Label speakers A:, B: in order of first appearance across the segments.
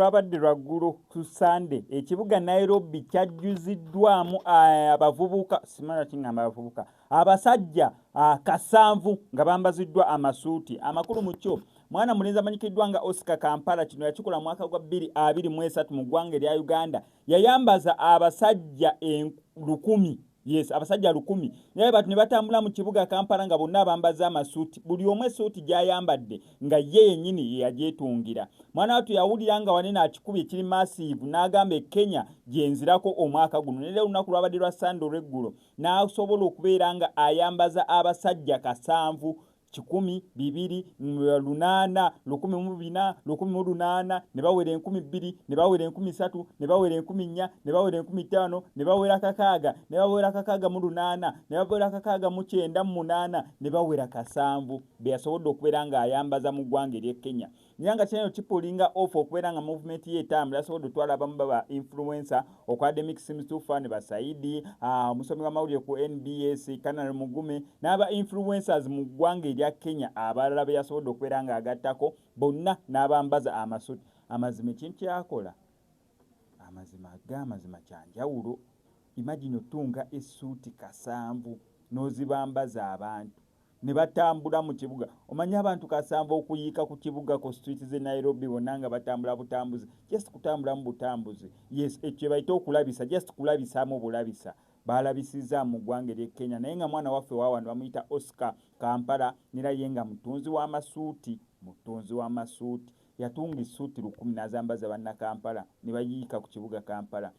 A: olwabadde lwaggulu ku Sunday ekibuga Nairobi kyajjuziddwamu abavubuka simala kingamba abavubuka abasajja 7 nga bambaziddwa amasuuti amakulu mu kyo mwana mulenzi amanyikiddwa nga Oscar Kampala kino yakikola mu mwaka gwa 2023 mu ggwanga erya Uganda yayambaza abasajja 10,000 yes abasajja 10,000 naye batu ne batambula mu kibuga Kampala nga bonna bambaza amasuuti buli omwe suuti gyayambadde nga ye yennyini yagyetungira mwana watu yawulira nga wanene akikubye kiri massive n'agamba Kenya gyenzirako omwaka guno ne lunaku lwabadde lwa Sunday olw'eggulo n'asobola okubeera nga ayambaza abasajja 7 10, 2, 8, 14, 18 ne bawera 12 ne bawera 13 ne bawera 14 ne bawera 15 ne bawera 6 ne bawera 68 ne bawera 69 ne bawera 7 be yasobodde okubeera nga ayambaza mu ggwanga ery'e Kenya nyanga kyeno kipulinga off okubeera nga movement y'etambula yasobodde otwala abamu baba influencer Academic Sims Tufa ne Basaidi omusomi w'amawulire ku NBS Kanal Mugume n'aba influencers mu ggwanga erya Kenya abalala be yasobodde okubeera nga agattako bonna n'abambaza amasuuti amazima ekintu kyakola amazima kyanjawulo imagine otunga essuuti 7 n'ozibambaza abantu ne batambula mu kibuga omanya abantu 7 okuyiika ku kibuga ku streets ze Nairobi bonna nga batambula butambuzi just kutambula mu butambuzi yes ekyo bayita okulabisa just kulabisaamu bulabisa balabisiza mu ggwanga ery'e Kenya naye nga mwana waffe waawano bamuyita Oscar Kampala nera yenga mutunzi w'amasuuti yatunga essuuti 10 n'azambaza banna Kampala ne bayiika ku kibuga Kampala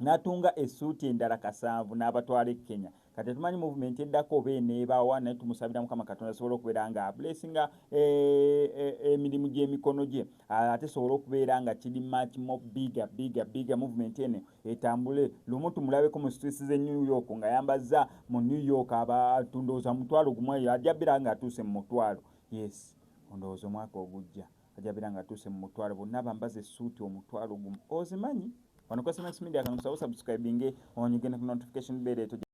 A: n'atunga essuuti endala 7 n'abatwala e Kenya kati tumanyi movement eddako oba eneebaawa naye tumusabira Mukama Katonda asobola okubeera nga ablessinga emirimu gy'emikono gye ate sobola okubeera nga kiri much more bigger movement ene etambule lumu tumulabeko mu streets ze New York nga yambazza mu New York abatundooza mutwalo gumwe ajja beera nga atuuse mu mutwalo yes ondooza omwaka ogujja ajja beera nga atuuse mu mutwalo bonna bambaza essuuti omutwalo gumu ozimanyi wano kwa SMS Media kan subscribinge onyigene ku notification bell